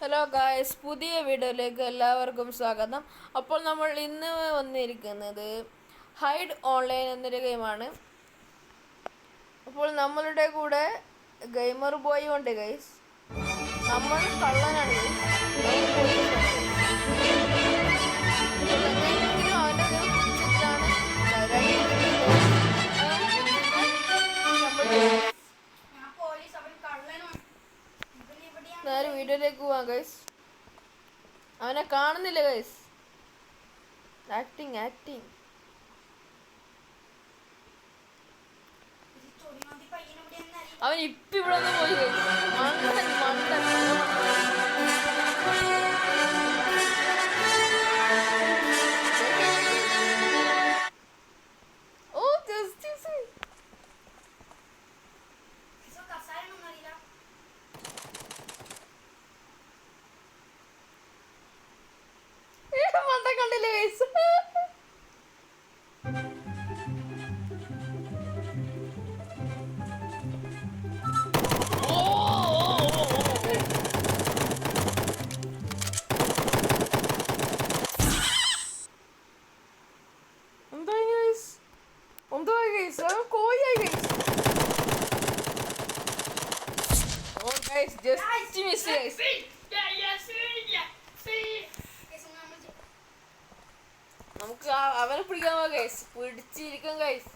Hello guys, പുതിയ വീഡിയോയിലേക്ക് എല്ലാവർക്കും സ്വാഗതം. അപ്പോൾ നമ്മൾ ഇന്ന് വന്നിരിക്കുന്നത് ഹൈഡ് ഓൺലൈൻ എന്നൊരു ഗെയിമാണ്. അപ്പോൾ നമ്മളുടെ കൂടെ ഗെയിമർ ബോയ് ഉണ്ട് ഗൈസ്. നമ്മൾ കള്ളനാണ് ഗൈസ്. നേരെ വീഡിയോയിലേക്ക് പോവാം ഗൈസ്. അവനെ കാണുന്നില്ല ഗൈസ്. ആക്ടിങ് അവൻ ഇപ്പം ഇവിടെ ഒന്ന് പോയി ഗൈസ്. ഓ ജസ്റ്റിസ് മണ്ട കണ്ടില്ലേ ഗൈസ്. നമുക്ക് അവനെ പിടിക്കാൻ പോവാ ഗൈസ്. പിടിച്ചിരിക്കും ഗൈസ്.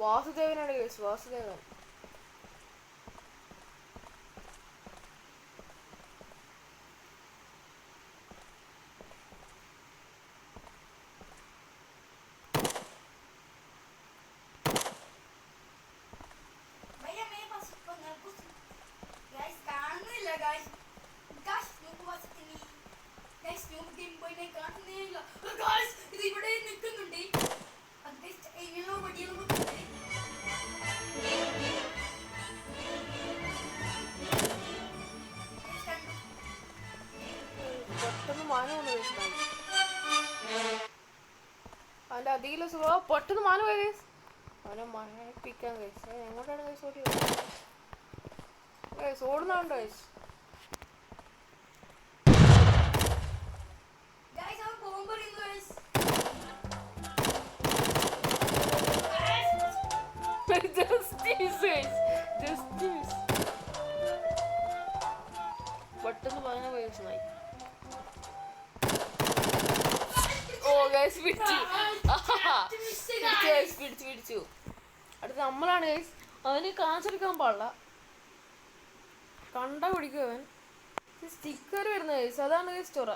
വാസുദേവനാണ് ഗൈസ്, വാസുദേവൻ. പെട്ടെന്ന് മാനം വന്നു ഗൈസ്. അവൻ്റെ അധികം സ്വഭാവം പെട്ടെന്ന് മാനം പോയി ഗൈസ്. അവനെ മണപ്പിക്കാൻ ഗൈസ്. എങ്ങോട്ടാണ് ഗൈസ് ഓടി ഗൈസ്? ഓടുന്നുണ്ടോ ഗൈസ്? പെട്ടെന്ന് പറഞ്ഞ വയസ്സായി. ഓ ഗൈസ് പിടിച്ചു. പിടിച്ചു. അടുത്ത നമ്മളാണ് ഗൈസ്. അവന് കാണിച്ചെടുക്കാൻ പാടില്ല. കണ്ട പിടിക്കും അവൻ. സ്റ്റിക്കർ വരുന്ന ഗൈസ്, അതാണ് ഗൈസ് ചൊറ.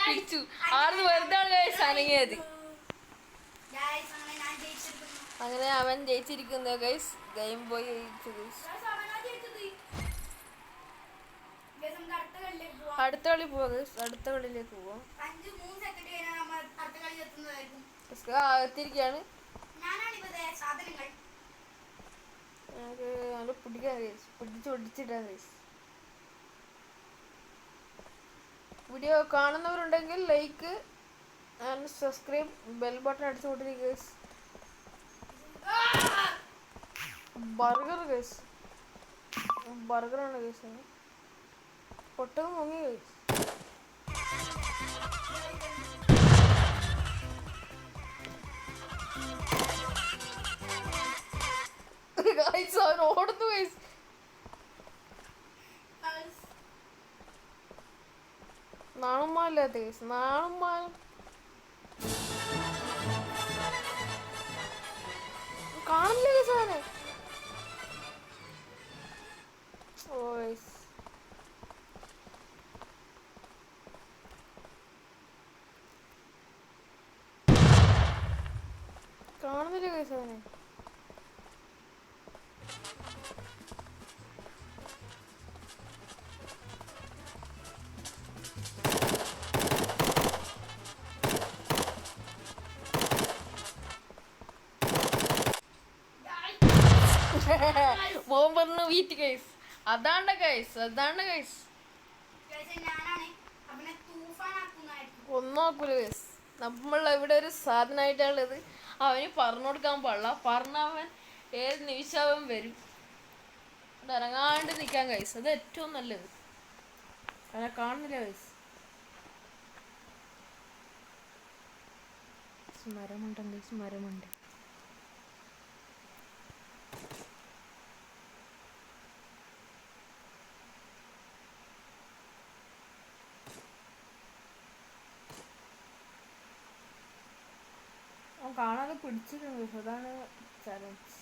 പിടിച്ചു. ആർന്ന് വെറുതെ അനങ്ങിയത്. അങ്ങനെ അവൻ ജയിച്ചിരിക്കുന്നു ഗൈസ്. ഗെയിം ബോയ് ജയിച്ചു ഗൈസ്. അടുത്ത കളി പോവാ ഗൈസ്. അടുത്ത കളിയിലേക്ക് പോവാം. എത്തിരിക്കുകയാണ്. ഞങ്ങൾക്ക് പിടിക്കാൻ ഗൈസ്. പിടിച്ചിടാൻ ഗൈസ്. വീഡിയോ കാണുന്നവരുണ്ടെങ്കിൽ like and subscribe, bell button അടിച്ചു കൊണ്ടിരിക്കുക ഗൈസ്. ബർഗർ ഗൈസ്, ബർഗറാണ് ഗൈസ്. പൊട്ടത് മുങ്ങി ഗൈസ്. അവൻ ഓടുന്നു ഗൈസ്. നാണുമാല്ലാത്ത കേസ്. നാണുമാൻ കാണില്ല കേസ് അവനെ. ഓ തീറ്റ് ഗൈസ്. അതാണ് ഗൈസ്. ഒന്നും നോക്കൂല ഗൈസ്. നമ്മൾ ഇവിടെ ഒരു സാധനമായിട്ടുള്ളത് അവന് പറഞ്ഞു കൊടുക്കാൻ പാടില്ല. പറഞ്ഞവൻ ഏത് നിമിഷം വരും. ഇറങ്ങാണ്ട് നിൽക്കാൻ ഗൈസ്. അത് ഏറ്റവും നല്ലത്. അവനെ കാണുന്നില്ല ഗൈസ്. മരമുണ്ട്. അവൻ കാണാതെ പിടിച്ചിട്ടുണ്ട്. അതാണ് ചലഞ്ച്.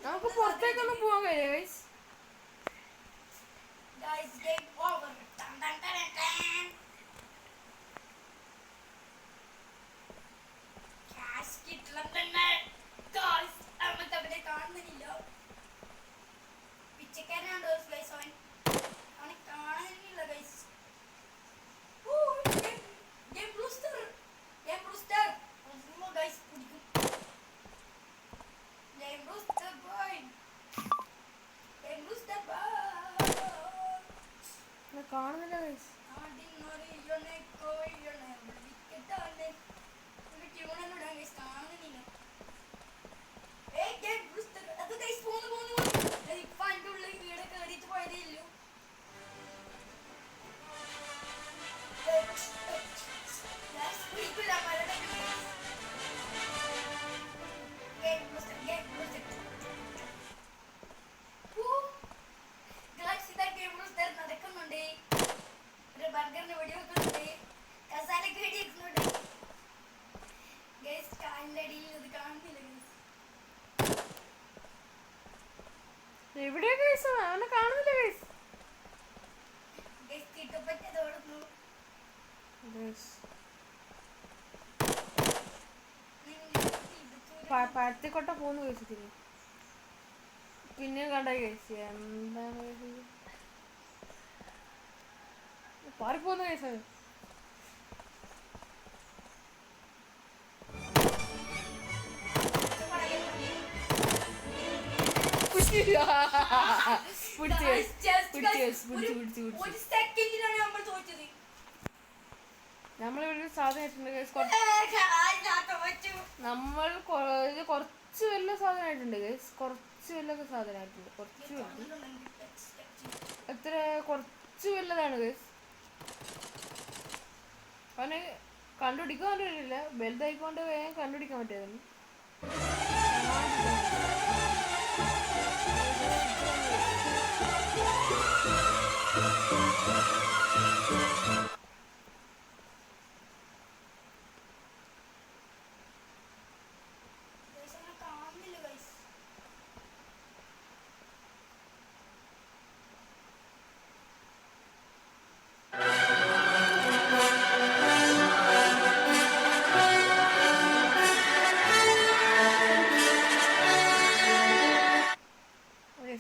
നമുക്ക് പുറത്തേക്കൊന്നും പോവാൻ കഴിയില്ല ഗൈസ്. കാണുന്നില്ല ഗൈസ്. എവിടെയാ ഗൈസ്? അവനെ കാണുന്നില്ല ഗൈസ്. പരത്തിക്കൊട്ട പോന്ന് കഴിച്ചിട്ടില്ല. പിന്നെ കണ്ടായി കഴിച്ചു. എന്താണ് പാറിപ്പോന്ന് കഴിച്ചത്? നമ്മളിവിടെ സാധനം നമ്മൾ കുറച്ച് വലിയ സാധനമായിട്ടുണ്ട് ഗൈസ്. കുറച്ച് വലിയ സാധനമായിട്ടുണ്ട്. എത്ര കുറച്ച് വലുതാണ് ഗൈസ്. അവന് കണ്ടുപിടിക്കാൻ പറ്റില്ല. വലുതായിക്കൊണ്ട് വേഗം കണ്ടുപിടിക്കാൻ പറ്റിയതാണ്.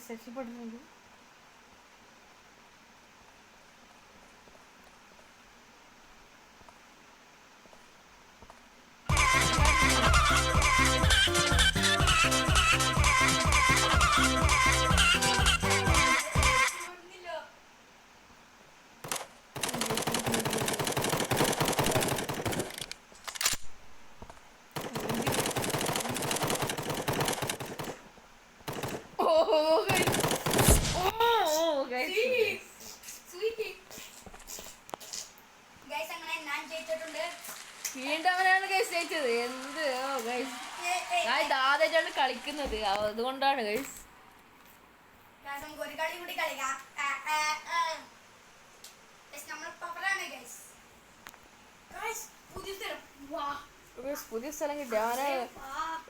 രക്ഷപ്പെടുന്നുണ്ട്. വീണ്ടും അവനാണ് ഗൈസ് ജയിച്ചത്. എന്ത് ഗൈസ്, ഞാൻ ഇതാദ്യമായിട്ടാണ് കളിക്കുന്നത്, അതുകൊണ്ടാണ് ഗൈസ്. പുതിയ സ്ഥലം കിട്ടി. അവനെ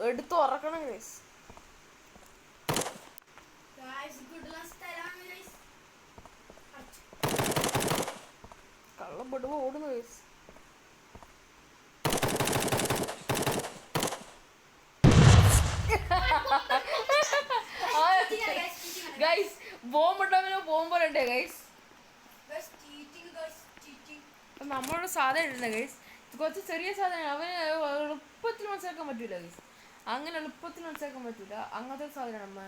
എടുത്ത് ഉറക്കണം ഗൈസ്. കള്ളം പെടുമ്പോ ഓടുന്നു ഗൈസ്. ഗൈസ് ബോംബുണ്ടോ ബോംബുണ്ടേ ഗൈസ്. നമ്മളോട് സാധനം ഇടുന്ന ഗൈസ്, കുറച്ച് ചെറിയ സാധനം അവന് എളുപ്പത്തിൽ മനസ്സിലാക്കാൻ പറ്റൂല ഗൈസ്. അങ്ങനെ എളുപ്പത്തിൽ മനസ്സിലാക്കാൻ പറ്റൂല, അങ്ങനത്തെ സാധനമാണ് അമ്മ.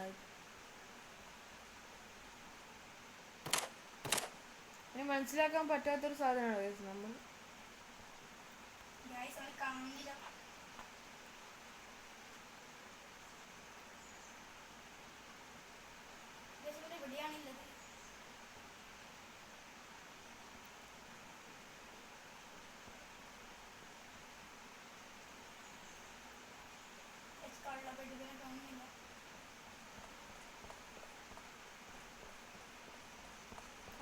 മനസ്സിലാക്കാൻ പറ്റാത്തൊരു സാധനമാണ് ഗൈസ് നമ്മൾ.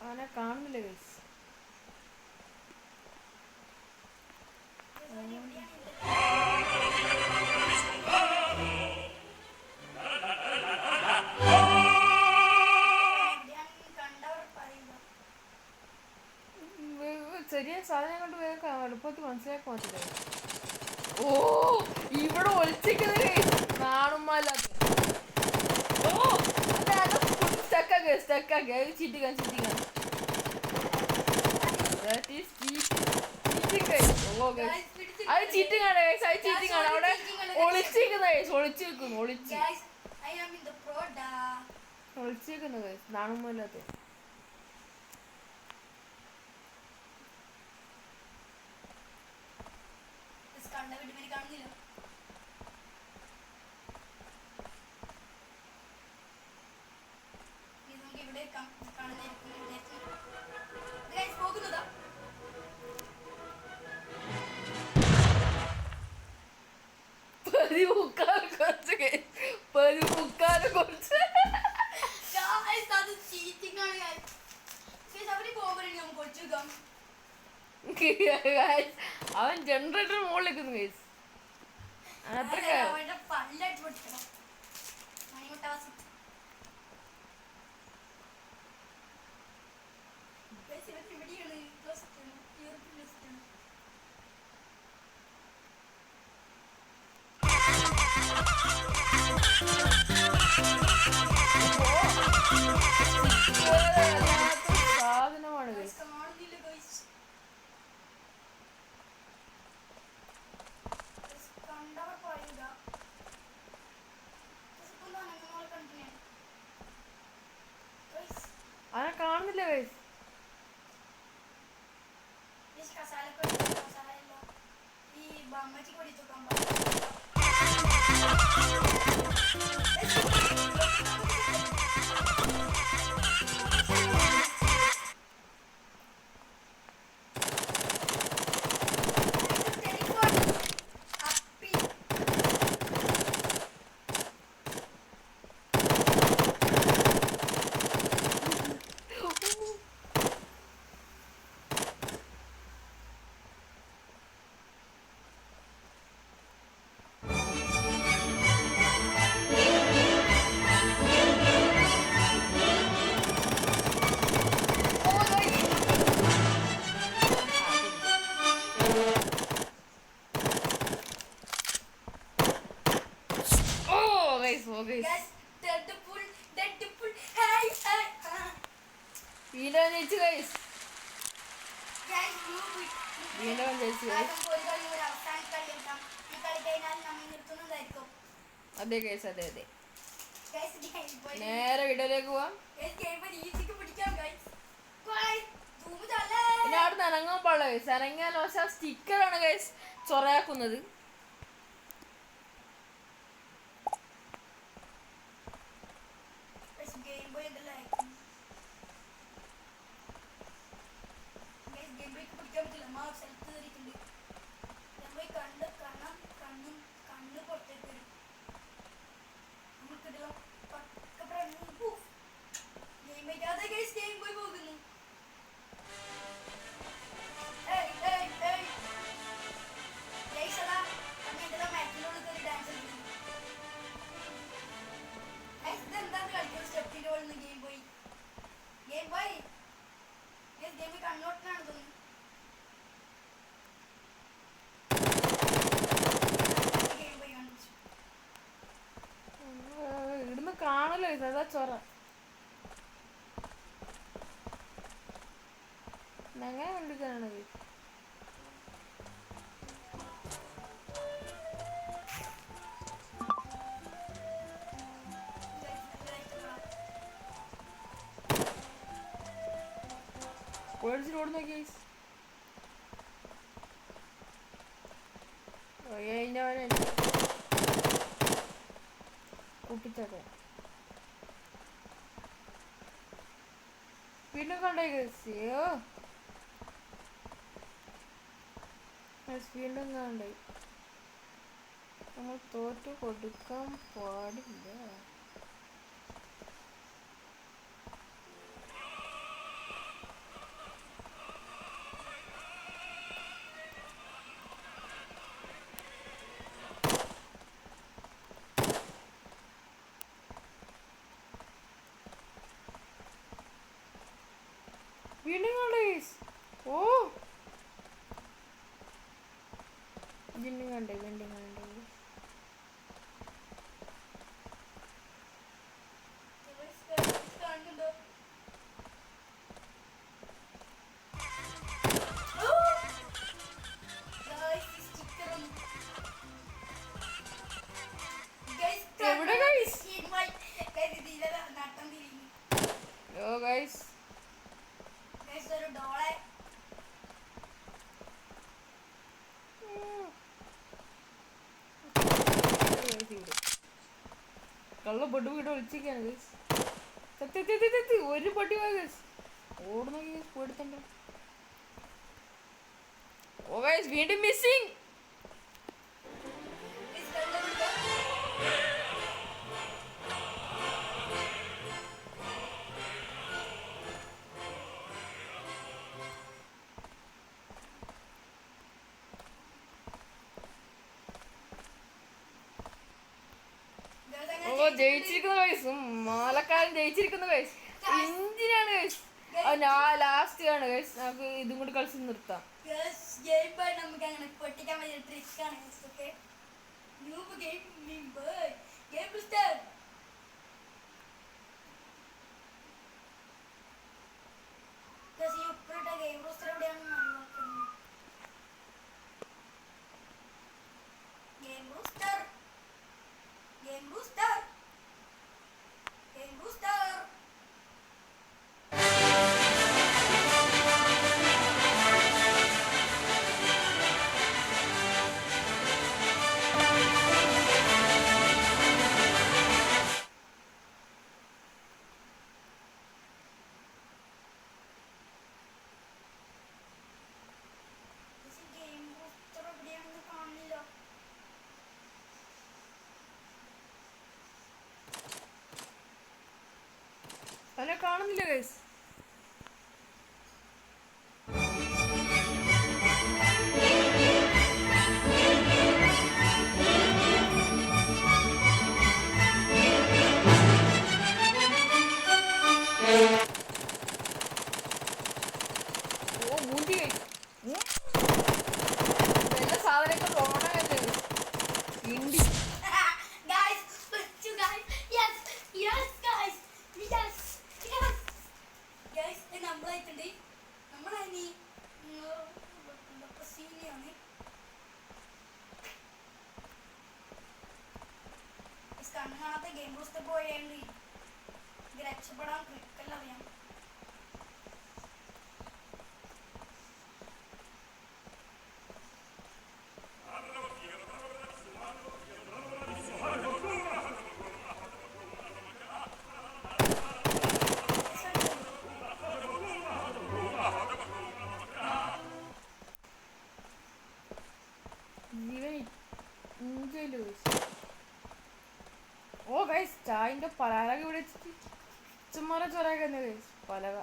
അവനെ കാണുന്നില്ല ഗൈസ്. ചെറിയ സാധനം കൊണ്ട് വേഗം എളുപ്പത്തിൽ മനസ്സിലാക്കാൻ പറ്റില്ല. ഓ ഇവിടെ ഒളിച്ചിരിക്കുന്നത് കാണുമ്പല്ലാത്ത. ഓ ചീറ്റിക്കാൻ അത് ചീറ്റിംഗ് ആണ് ഗൈസ്, അത് ചീറ്റിംഗ് ആണ്. അവിടെ ഒളിച്ചിരിക്കുന്ന ഗൈസ്, ഒളിച്ചിരിക്കുന്നു ഗൈസ് കാണുമ്പല്ലാത്ത. അവൻ ജനറേറ്റർ മുകളിൽ നിൽക്കുന്നു ഗൈസ്. സാധനമാണ് ഗൈസ്. അവനെ കാണുന്നില്ല ഗൈസ്. അതെ ഗൈസ്, അതെ അതെ. നേരെ വീഡിയോയിലേക്ക് പോവാം. പിന്നെ അവിടെ നിന്ന് ഇറങ്ങാൻ പാടില്ല ഗൈസ്. ഇറങ്ങിയാൽ പക്ഷെ ആ സ്റ്റിക്കറാണ് ഗൈസ് ചൊറയാക്കുന്നത്. ചൊറ. എങ്ങനെ കണ്ടിട്ടാണത്? റോഡ് നോക്കി കൂട്ടിച്ചേക്കാം. വീണ്ടും കണ്ടേ വീണ്ടും കണ്ടേ. നമ്മൾ തോറ്റു കൊടുക്കാൻ പാടില്ല. വീണ്ടും കണ്ടേ. ഓ വീണ്ടും കണ്ടേ. കള്ള ബഡ് വീട് വിളിച്ചിരിക്കാണ്. ഒരു പട്ടി ഓടുന്ന പേടുത്തണ്ട. ഓ ഗൈസ് വീണ്ടും മിസ്സിംഗ്. ജയിച്ചിരിക്കുന്ന വയസ്സും മാലക്കാരൻ ജയിച്ചിരിക്കുന്ന വയസ്സ് എന്തിനാണ് വയസ്സ്. ലാസ്റ്റ് ആണ് വയസ്സ്. നമുക്ക് ഇതും കൂടി കളിച്ച് നിർത്താം. അല്ല കാണുന്നില്ല ഗൈസ്. ഓ മൂണ്ടി ഗൈസ്. എല്ലാ സാധനമൊക്കെ തോന്നണല്ലേ ഇണ്ടി. കണ്ണുകാണാത്ത ഗെയിം ബൂസ്റ്റർ പോയത് ഇത് രക്ഷപ്പെടാൻ ക്രിക്കൽ അറിയാം. ഓ ഗൈസ് ചായന്റെ പലക ഇവിടെ ചുമ്മാ ചൊറാക്കുന്ന ഗൈസ് പലക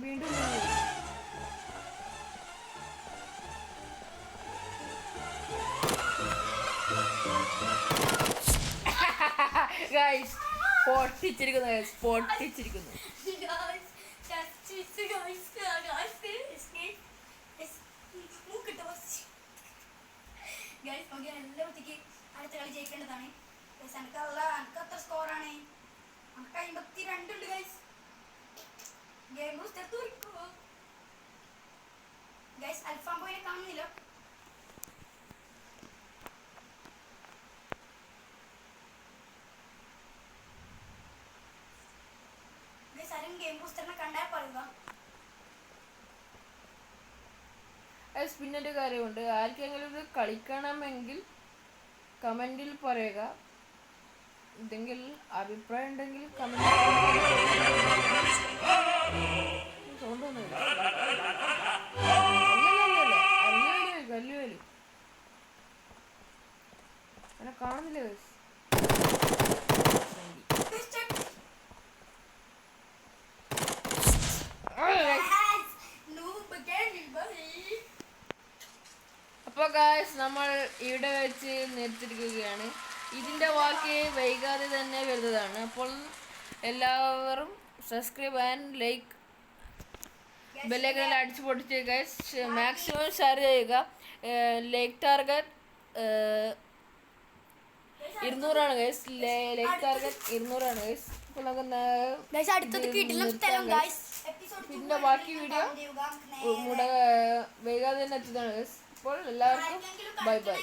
വീണ്ടും ഗൈസ് പൊട്ടിച്ചിരിക്കുന്നു ഗൈസ് പൊട്ടിച്ചിരിക്കുന്നു. എല്ലാ അടുത്ത കളി ജയിക്കേണ്ടതാണ്. എനിക്കത്ര സ്കോറാണ്. നമുക്ക് 52 ഉണ്ട് ഗൈസ്. ഗെയിം ബൂസ്റ്റർ തുറക്കോ ഗൈസ്. അൽഫാം ബോയിനെ കാണുന്നില്ല. ഗൈസ് ആരും ഗെയിം ബൂസ്റ്ററിനെ കണ്ടാൽ പറയുക. പിന്നെ ഒരു കാര്യമുണ്ട്, ആർക്കെങ്കിലും ഇത് കളിക്കണമെങ്കിൽ കമൻറ്റിൽ പറയുക. എന്തെങ്കിലും അഭിപ്രായം ഉണ്ടെങ്കിൽ കമൻറ്റ് സൗണ്ടൊന്നുമില്ല. അല്ലുവലു അങ്ങനെ കാണുന്നില്ല guys. അപ്പോൾ ഗായ്സ് നമ്മൾ ഇവിടെ വെച്ച് നിർത്തിയിരിക്കുകയാണ്. ഇതിൻ്റെ ബാക്കി വൈകാതെ തന്നെ വരുന്നതാണ്. അപ്പോൾ എല്ലാവരും സബ്സ്ക്രൈബ് ആൻഡ് ലൈക്ക് ബെല്ലൈക്കണിൽ അടിച്ചു പൊട്ടിച്ച് ഗൈസ് മാക്സിമം ഷെയർ ചെയ്യുക. Like target 200 guys. Like target 200 guys. അപ്പോൾ നമുക്ക് ഇതിൻ്റെ ബാക്കി വീഡിയോ വൈകാതെ തന്നെ എത്തുന്നതാണ് ഗൈസ്. അപ്പോൾ എല്ലാവർക്കും ബൈ ബൈ.